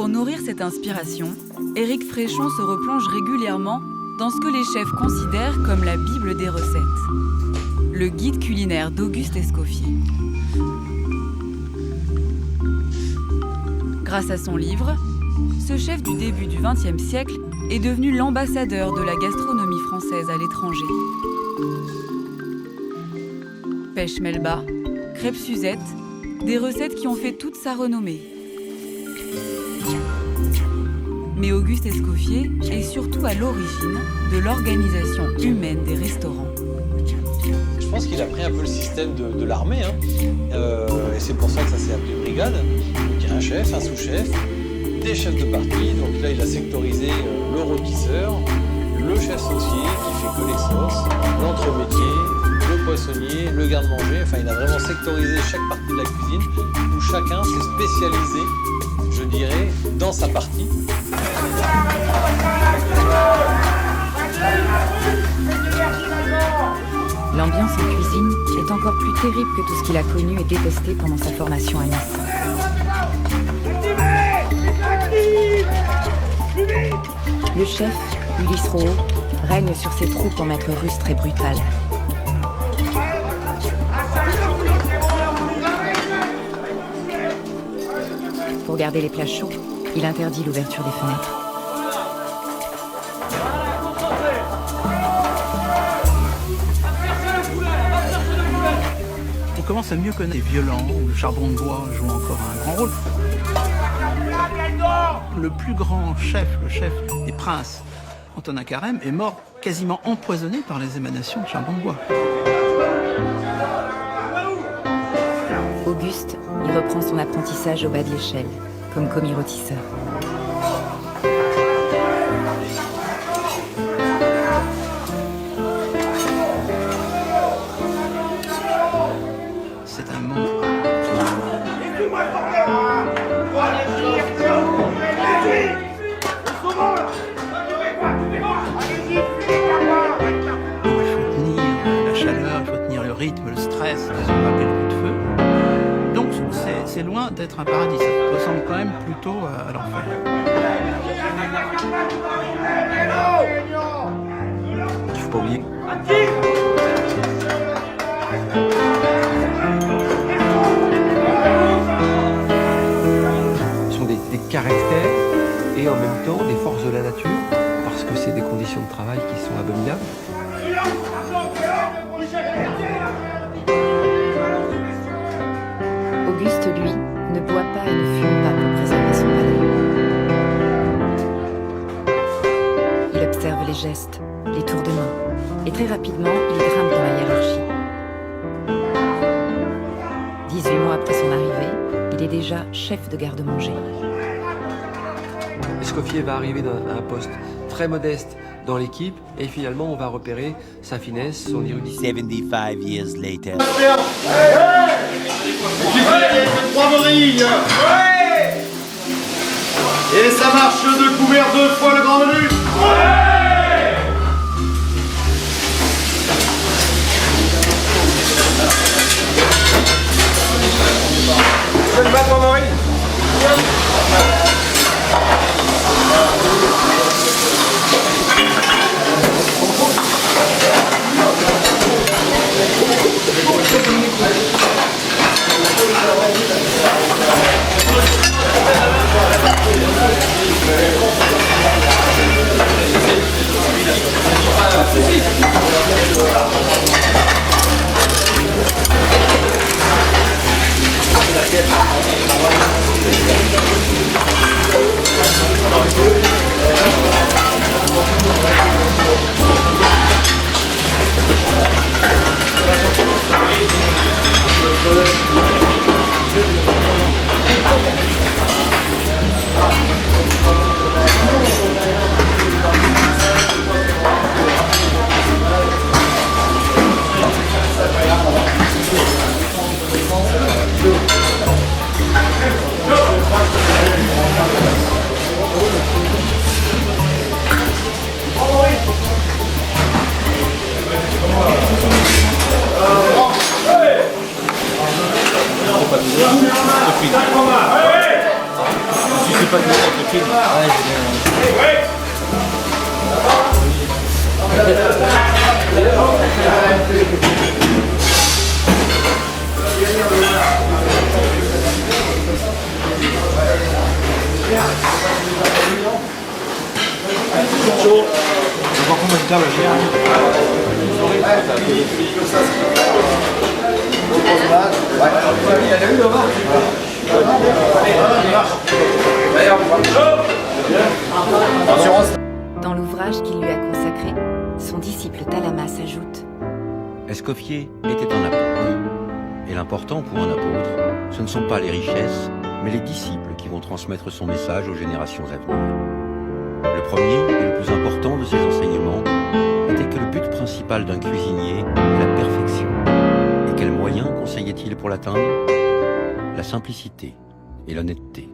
Pour nourrir cette inspiration, Éric Fréchon se replonge régulièrement dans ce que les chefs considèrent comme la Bible des recettes. Le guide culinaire d'Auguste Escoffier. Grâce à son livre, ce chef du début du XXe siècle est devenu l'ambassadeur de la gastronomie française à l'étranger. Pêche Melba, crêpes Suzette, des recettes qui ont fait toute sa renommée. Mais Auguste Escoffier est surtout à l'origine de l'organisation humaine des restaurants. Je pense qu'il a pris un peu le système de l'armée, et c'est pour ça que ça s'est appelé brigade. Donc il y a un chef, un sous-chef, des chefs de partie. Donc là, il a sectorisé le rôtisseur, le chef saucier qui fait que les sauces, l'entremétier, le poissonnier, le garde-manger. Enfin, il a vraiment sectorisé chaque partie de la cuisine où chacun s'est spécialisé, je dirais, dans sa partie. L'ambiance en cuisine est encore plus terrible que tout ce qu'il a connu et détesté pendant sa formation à Nice. Le chef, Ulysse Rouault, règne sur ses troupes en maître rustre et brutal. Pour garder les plats chauds, il interdit l'ouverture des fenêtres. On commence à mieux connaître les violents, où le charbon de bois joue encore un grand rôle. Le plus grand chef, le chef des princes, Antonin Carême, est mort quasiment empoisonné par les émanations de charbon de bois. Auguste, il reprend son apprentissage au bas de l'échelle, comme commis rôtisseur. C'est un monde. Il faut tenir la chaleur, il faut tenir le rythme, le stress, des endroits quelques de feu. Donc c'est loin d'être un paradis, ça ressemble quand même plutôt à l'enfer. Il faut pas oublier. Ce sont des caractères et en même temps des forces de la nature, parce que c'est des conditions de travail qui sont abominables. Auguste, lui, ne boit pas et ne fume pas pour préserver son palais. Il observe les gestes, les tours de main, et très rapidement, il grimpe dans la hiérarchie. 18 mois après son arrivée, il est déjà chef de garde-manger. Escoffier va arriver à un poste très modeste dans l'équipe et finalement on va repérer sa finesse, son érudition. 75 years later. Et ça marche de couvert 2 fois le grand menu. Je le bats pour Maurice. film. Dans l'ouvrage qu'il lui a consacré, son disciple Talamas ajoute Escoffier était un apôtre. Et l'important pour un apôtre, ce ne sont pas les richesses, mais les disciples qui vont transmettre son message aux générations à venir. Le premier et le plus important de ses enseignements était que le but principal d'un cuisinier est la perfection. Et quels moyens conseillait-il pour l'atteindre ? La simplicité et l'honnêteté.